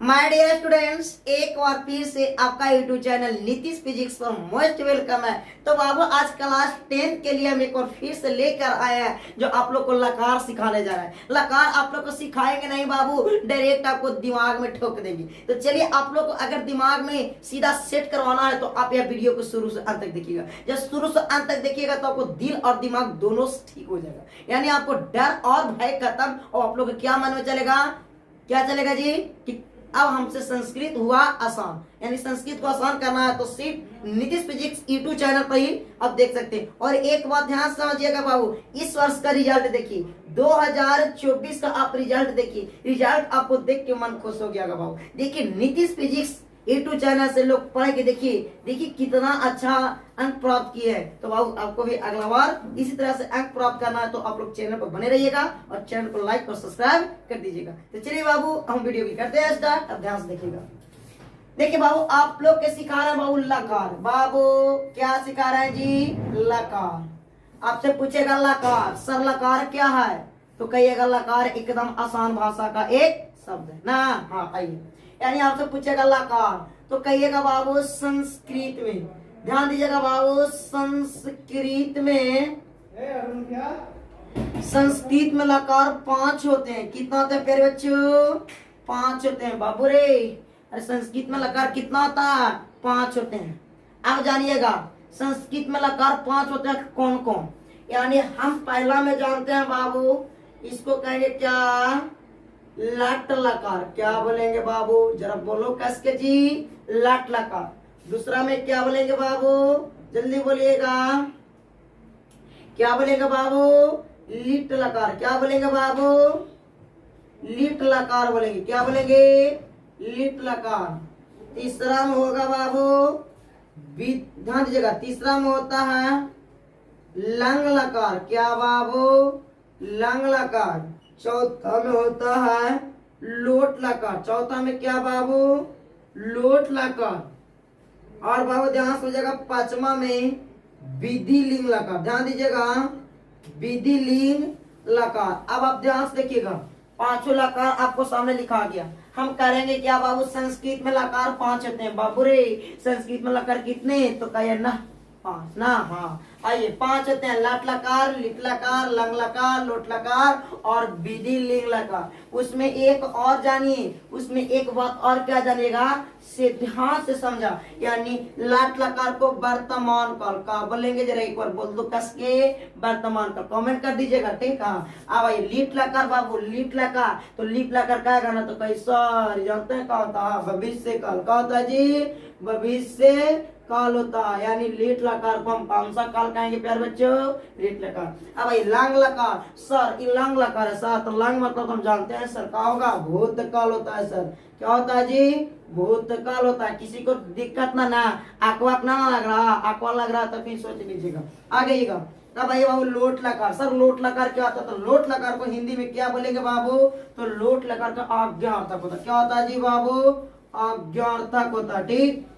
My dear students, एक बार फिर से आपका यूट्यूब चैनल नीतीश फिजिक्स पर मोस्ट वेलकम है। तो बाबू आज क्लास 10 के लिए हम एक बार फिर से लेकर आए हैं जो आप लोग को लकार सिखाने जा रहा है। लकार आप लोग को सिखाएंगे नहीं बाबू, डायरेक्ट आपको दिमाग में ठोक देंगे। तो चलिए, आप लोग को अगर दिमाग में सीधा सेट करवाना है तो आप यह वीडियो को शुरू से अंत तक देखिएगा। जब शुरू से अंत तक देखिएगा तो आपको दिल और दिमाग दोनों ठीक हो जाएगा, यानी आपको डर और भय खत्म। और आप लोग को क्या मन में चलेगा, क्या चलेगा जी, कि अब हमसे संस्कृत हुआ आसान, यानी संस्कृत को आसान करना है तो सिर्फ नीतीश फिजिक्स यूट्यूब चैनल पर ही आप देख सकते हैं। और एक बात ध्यान समझिएगा बाबू, इस वर्ष का रिजल्ट देखिए, 2024 का आप रिजल्ट देखिए, रिजल्ट आपको देख के मन खुश हो गया बाबू। देखिए नीतीश फिजिक्स यूट्यूब चैनल से लोग पढ़ के देखिए कितना अच्छा अंक प्राप्त किए हैं। तो बाबू आपको भी अगला बार इसी तरह से अंक प्राप्त करना है तो आप लोग चैनल पर बने रहिएगा और चैनल को लाइक और सब्सक्राइब कर दीजिएगा। तो चलिए बाबू, हम वीडियो भी करते हैं स्टार्ट। अब ध्यान से देखिएगा। देखिए बाबू, आप लोग के सिखा रहे हैं बाबू लकार। बाबू क्या सिखा रहे हैं जी, लकार। आपसे पूछेगा लकार, सर लकार क्या है, तो कहिएगा लकार एकदम आसान भाषा का एक शब्द है ना। हाँ आइए, यानी आपसे पूछेगा लकार तो कहिएगा बाबू संस्कृत में, ध्यान दीजिएगा बाबू, संस्कृत में लकार 5 होते हैं। कितना होते हैं प्यारे बच्चों, 5 होते हैं बाबू रे। अरे संस्कृत में लकार कितना होता है, 5 होते हैं। अब जानिएगा संस्कृत में लकार 5 होते हैं कौन कौन, यानी हम पहला में जानते हैं बाबू, इसको कहेंगे क्या, लट लकार। क्या बोलेंगे बाबू, जरा बोलो कस के जी, लट लकार। दूसरा में क्या बोलेंगे बाबू, जल्दी बोलिएगा, क्या बोलेंगे बाबू, लिट लकार। क्या बोलेंगे बाबू, लिट लकार बोलेंगे। क्या बोलेंगे, लिट लकार। तीसरा में होगा बाबू, ध्यान दीजिएगा, तीसरा में होता है लंग लकार। क्या बाबू, लंग लकार। चौथा में होता है लोट लकार। चौथा में क्या बाबू, लोट लकार। और बाबू ध्यान समझिएगा, पांचवा में विधि लिंग लकार। ध्यान दीजिएगा, विधि लिंग लकार। अब आप ध्यान से देखिएगा, पांचों लकार आपको सामने लिखा गया। हम करेंगे क्या बाबू, संस्कृत में लकार 5 होते हैं बाबू रे। संस्कृत में लकार कितने, तो कहिए ना 5 ना। हाँ आइए, 5 होते हैं, लट लकार, लिट लकार, लंग लकार, लोट लकार और विधि लिंग लकार। उसमें एक और जानिए, उसमें एक बात और क्या जानिएगा, से ध्यान से समझा, यानी लट लकार को वर्तमान काल का बोलेंगे। जरा एक बार बोल दो कस के, वर्तमान काल, कमेंट कर दीजिएगा, ठीक है। अब आइए लिट लकार बाबू, लिट लकार, तो लिट लकार क्या करना, तो कहीं सर जानते हैं क्या होता है, भविष्य काल। क्या होता है जी, भविष्य काल होता है, यानी लेट लकार को हम कौन सा काल कहेंगे प्यारे बच्चों, लेट लकार। अब भाई लंग लकार, सर ये लंग लकार है सर, तो लंग मतलब हम जानते हैं सर क्या होगा, भूत काल होता है सर। क्या होता है जी, भूत काल होता है। किसी को दिक्कत ना आकवाक ना लग रहा, आकवा लग रहा तो फिर सोच लीजिएगा, आगेगा। तब भाई बाबू लोट लकार, सर लोट लकार क्या होता है, तो लोट लकार को हिंदी में क्या बोलेंगे बाबू, तो लोट लकार का आज्ञार्थक होता है। क्या होता है जी बाबू, आज्ञार्थक होता है, ठीक।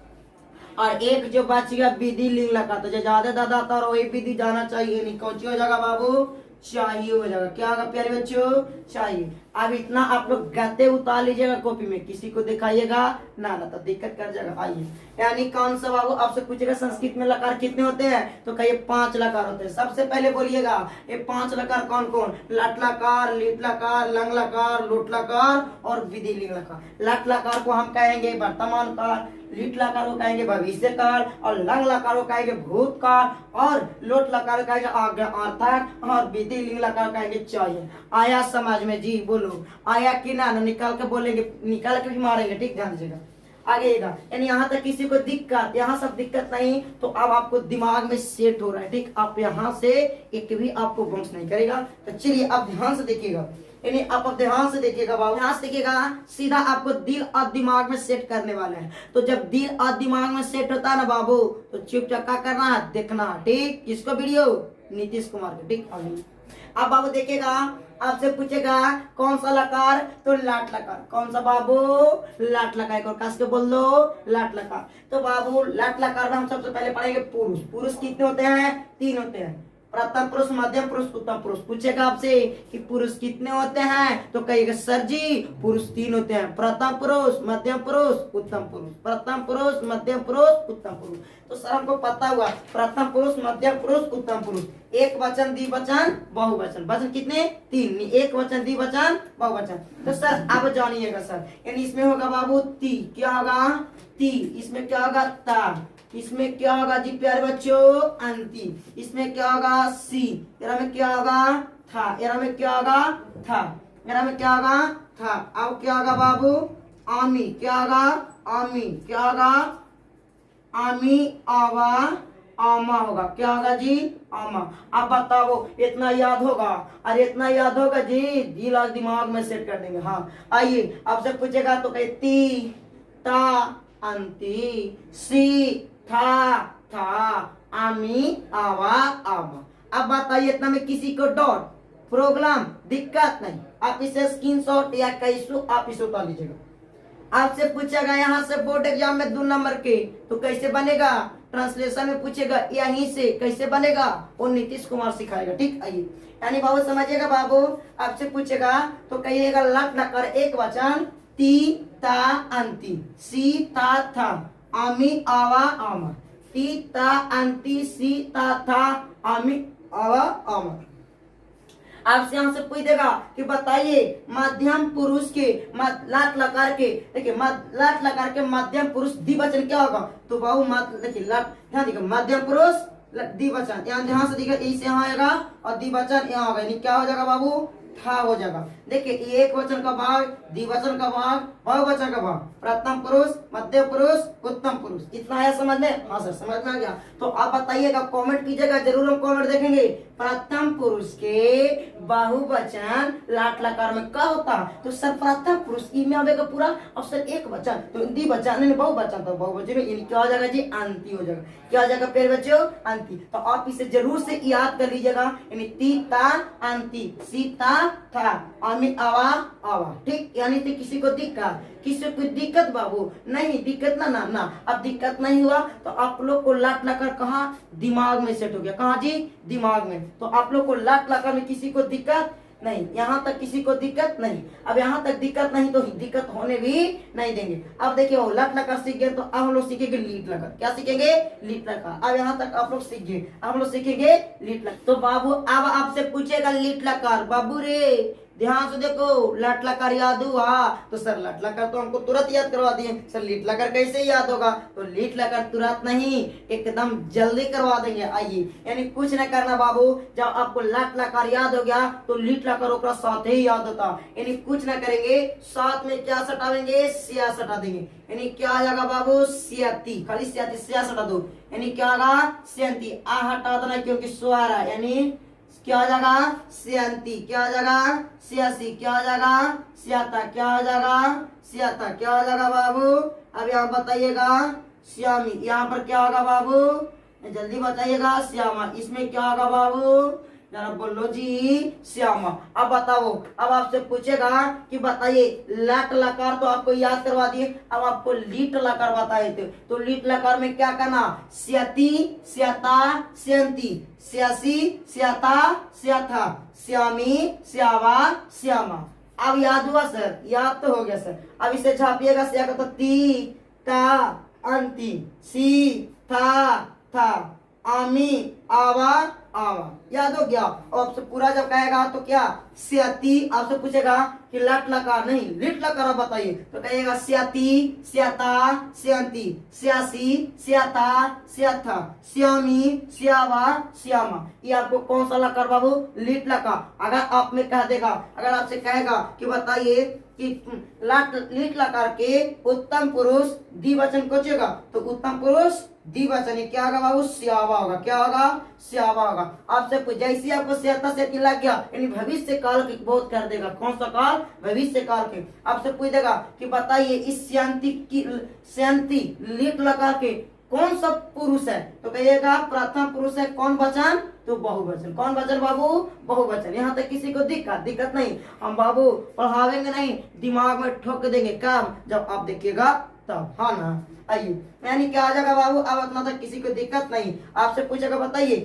और एक जो बच गया विधि लिंग लकार, तो जो ज्यादा दादा था वही विधि जाना चाहिए, नहीं कौन सी हो जाएगा बाबू, चाहिए हो जाएगा। क्या होगा प्यारे बच्चों, चाहिए। अब इतना आप लोग गते उतार लीजिएगा कॉपी में, किसी को दिखाइएगा ना तो दिक्कत कर जाएगा। आइए, यानी कौन सा बाबू आपसे पूछेगा संस्कृत में लकार कितने होते हैं, तो कहिए 5 लकार होते हैं। सबसे पहले बोलिएगा ये 5 लकार कौन कौन, लट लकार, लिट लकार, लंग लकार, लोट लकार और विधि लिंग लकार। लट लकार को हम कहेंगे वर्तमान काल, लिट लकार को कहेंगे भविष्य काल और लंग लकार को कहेंगे भूत काल और लोट लकार को कहेंगे आज्ञार्थक और विधि लिंग लकार कहेंगे चाहिए। आया समझ में जी, बोलो आया कि ना, निकाल के बोलेंगे, निकाल के भी मारेंगे, ठीक, ध्यान दीजिएगा। आगेगा, यानी यहाँ तक किसी को दिक्कत, यहाँ सब दिक्कत नहीं, तो अब आपको दिमाग में सेट हो रहा है, ठीक। आप यहाँ से एक भी आपको बाउंस नहीं करेगा। तो चलिए अब ध्यान से देखिएगा, यानी आप ध्यान से देखिएगा बाबू, ध्यान से देखिएगा, सीधा आपको दिल और दिमाग में सेट करने वाले हैं। तो जब दिल और दिमाग में सेट होता है ना बाबू, तो चुपचाप क्या करना है, देखना है, ठीक। किसको, वीडियो नीतीश कुमार के, ठीक। अब बाबू देखिएगा, आपसे पूछेगा कौन सा लकार, तो लाट लकार। कौन सा बाबू, लाट लकार। एक और कस के बोल दो, लाट लकार। तो बाबू लाट लकार में हम सबसे पहले पढ़ेंगे पुरुष। पुरुष कितने होते हैं, 3 होते हैं। प्रथम पुरुष, मध्यम पुरुष, उत्तम पुरुष। पूछेगा आपसे कि पुरुष कितने होते हैं, तो कहिएगा सर जी पुरुष 3 होते हैं, प्रथम पुरुष, मध्यम पुरुष, उत्तम पुरुष, प्रथम पुरुष, मध्यम पुरुष, उत्तम पुरुष। तो सर हमको पता हुआ प्रथम पुरुष, मध्यम पुरुष, उत्तम पुरुष, एक वचन, द्विवचन, बहुवचन। वचन कितने? 3, एक वचन, द्विवचन, बहुवचन। तो सर अब जानिएगा सर, यानी इसमें होगा बाबू ती, क्या होगा ती, इसमें क्या होगा ता, इसमें क्या होगा जी प्यारे बच्चों अंति, इसमें क्या होगा सी, एरा में क्या होगा था, एरा में क्या होगा था, एरा में क्या होगा था। अब क्या होगा बाबू आमी, क्या होगा आमी, क्या होगा आमी, आवा, आमा होगा, क्या होगा जी आमा। अब बताओ इतना याद होगा? अरे इतना याद होगा जी, दिल दिमाग में सेट कर देंगे। हाँ आइए आपसे पूछेगा तो कहे ती, ता, अंति, सी, था, आमी, आवा, आमा। अब बताइए इतना में किसी को डॉट प्रॉब्लम दिक्कत नहीं, आप इसे स्क्रीनशॉट या कैसो आप इसे उतार लीजिएगा। आपसे पूछेगा यहाँ से बोर्ड एग्जाम में 2 नंबर के, तो कैसे बनेगा? ट्रांसलेशन में पूछेगा यहीं से कैसे बनेगा, वो नीतीश कुमार सिखाएगा। ठीक आइए, यानी बाबू समझिएगा बाबू, आपसे पूछेगा तो कहिएगा लट लकार एक वचन, ती, ता, अंति, सी, ता, था, आमी, आवा, आमा, ती, ता, अंति, सी, ता, था, आमी, आवा, आमा। आपसे हमसे पूछ देगा कि बताइए मध्यम पुरुष के लाट लकार के, देखिए लाट लकार के मध्यम पुरुष द्विवचन क्या होगा? तो बाबू देखिए लाट, ध्यान देखिए मध्यम पुरुष द्विवचन, यहाँ से देखिए इसे यहाँ आएगा और द्विवचन यहाँ होगा, यानी क्या हो जाएगा बाबू था हो जाएगा। देखिए एक वचन का भाग, द्विवचन का भाग, बहुवचन का भाग, प्रथम पुरुष, मध्य पुरुष, उत्तम पुरुष। इतना है समझ में? हाँ सर समझ में आ गया। तो आप बताइएगा, कमेंट कीजिएगा, जरूर हम कमेंट देखेंगे। प्रथम पुरुष के बहुवचन लाट लकार में क्या होता? तो सर प्रथम पुरुष ई में आवेगा पूरा, और सर एक वचन तो द्विवचन बहुवचन, तो बहुवचन में क्या हो जाएगा जी अंति हो जाएगा। क्या हो जाएगा प्यारे बच्चों? अंति। तो आप इसे जरूर से याद कर लीजिएगा, यानी ती, ता, अंति, सीता, था, आमी, आवा, आवा। ठीक, यानी कि किसी को दिक्कत, किसी को दिक्कत बाबू नहीं, दिक्कत ना। अब दिक्कत नहीं हुआ तो आप लोग को लाट लकार कहाँ दिमाग में सेट हो गया, कहाँ जी दिमाग में। तो आप लोग को लाट लकार में किसी को दिक्कत नहीं, यहाँ तक किसी को दिक्कत नहीं। अब यहाँ तक दिक्कत नहीं तो दिक्कत होने भी नहीं देंगे। अब देखिए वो लाट लकार सीख गए, तो अब हम लोग सीखेंगे लीट लकार। क्या सीखेंगे? लीट लकार। अब यहाँ तक आप लोग सीख गए, अब हम लोग सीखेंगे लीट लकार। तो बाबू अब आपसे पूछेगा लीट लकार, बाबू रे ध्यान से देखो, लट लकार याद हुआ? तो सर लट लकार तो हमको तुरंत याद करवा दिए, सर लीट लकार कैसे याद होगा? तो लीट लकार तुरंत नहीं, एकदम जल्दी करवा देंगे। आइए, यानी कुछ न करना बाबू, जब आपको लट लकार याद हो गया तो लीट लकार ओकरा साथ ही याद होता, यानी कुछ न करेंगे, साथ में क्या सटावेंगे? सिया सटा देंगे। यानी क्या आ जाएगा बाबू? सियाती, खाली सियाती, सिया सटा दो, यानी क्या होगा? सियंती। आ हटा देना क्योंकि सुहारा, यानी क्या हो जाएगा? सियंती। क्या हो जाएगा? सियासी। क्या हो जाएगा? सियाता। क्या हो जाएगा? सियाता। क्या हो जाएगा बाबू? अब यहाँ बताइएगा श्यामी, यहाँ पर क्या होगा बाबू? जल्दी बताइएगा। श्यामा। इसमें क्या होगा बाबू? जरा बोलो जी। श्यामा। अब बताओ, अब आपसे पूछेगा कि बताइए लट लकार तो आपको याद करवा दिए, अब आपको लीट लकार बताए थे, तो लीट लकार में क्या करना? स्यति, स्यता, स्यंती, स्यासी, स्याता, स्याथा, श्यामी, श्यावा, श्यामा। अब याद हुआ सर? याद तो हो गया सर। अब इसे छापिएगा, स्या का तो ती, ता, अंति, सी, था, था, आमी, आवा, आवा। याद हो गया? और आपसे पूरा जब कहेगा तो क्या? स्याती। आपसे पूछेगा कि लट लकार नहीं लीट लकार बताइए, तो कहेगा स्याती, स्याता, स्यंती, स्यासी, स्याता, स्याथा, श्यामी, श्यावा, श्यामा। ये आपको कौन सा लकार बाबू? लीट लकार। अगर आप में कह देगा, अगर आपसे कहेगा कि बताइए कि लीट लकार के उत्तम पुरुष द्विवचन पूछेगा, तो उत्तम पुरुष द्विवचन क्या होगा बाबू? श्यावा होगा। क्या होगा? श्यावा होगा। आपसे जैसे आपको स्याता से लग गया, यानी भविष्य काल के बहुत कर देगा। कौन सा काल? भविष्य काल के। आपसे पूछ देगा कि बताइए इस श्यांति लीट लकार के कौन सा पुरुष है, तो कहिएगा प्रथम पुरुष है। कौन वचन? तो बहुवचन। कौन वचन बाबू? बहुवचन। यहाँ तक किसी को दिक्कत नहीं, हम बाबू पढ़ावेंगे नहीं, दिमाग में ठोक देंगे काम, जब आप देखिएगा तब। हाँ ना? आइए यानी क्या आ जाएगा बाबू, अब इतना तक किसी को दिक्कत नहीं। आपसे पूछेगा बताइए,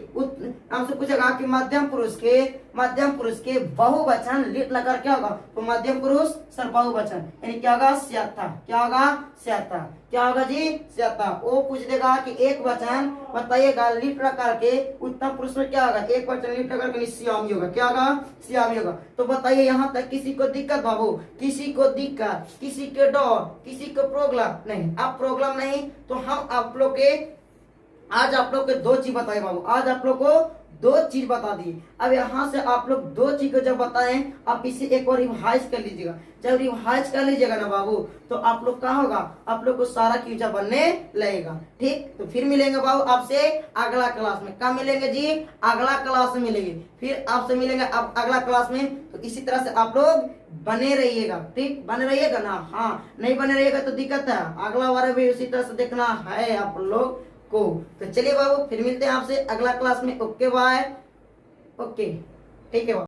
आपसे पूछेगा कि मध्यम पुरुष के बहुवचन लिट लगा क्या होगा, तो मध्यम पुरुष सर बहुवचन यानी क्या होगा, स्याता। क्या होगा, स्याता। क्या होगा जी, स्याता। वो पूछ देगा कि एक वचन बताइएगा लिट लगा के उत्तम पुरुष में क्या होगा, एक वचन लिट लगा के श्यामी होगा। क्या होगा, श्यामी होगा। तो बताइए यहाँ तक किसी को दिक्कत बाबू, किसी को दिक्कत, किसी के डर, किसी को प्रॉब्लम नहीं। अब प्रॉब्लम नहीं तो हम आप लोग के आज आप लोग के दो चीज बताए बाबू, आज आप लोग को दो चीज बता दी। अब यहाँ से आप लोग दो चीज को जब बताएं, आप इसे एक बार रिवाइज कर लीजिएगा। जब रिवाइज कर लीजिएगा ना बाबू, तो आप लोग क्या होगा, आप लोग को सारा क्यूजा बनने लगेगा। ठीक, तो फिर मिलेंगे बाबू आपसे अगला क्लास में। कब मिलेंगे जी, अगला क्लास में मिलेंगे। फिर आपसे मिलेंगे अब अगला क्लास में। तो इसी तरह से आप लोग बने रहिएगा। ठीक, बने रहिएगा ना। हाँ, नहीं बने रहिएगा तो दिक्कत है। अगला बार भी उसी तरह से देखना है आप लोग को। तो चलिए बाबू, फिर मिलते हैं आपसे अगला क्लास में। Okay bye. ओके, ठीक है।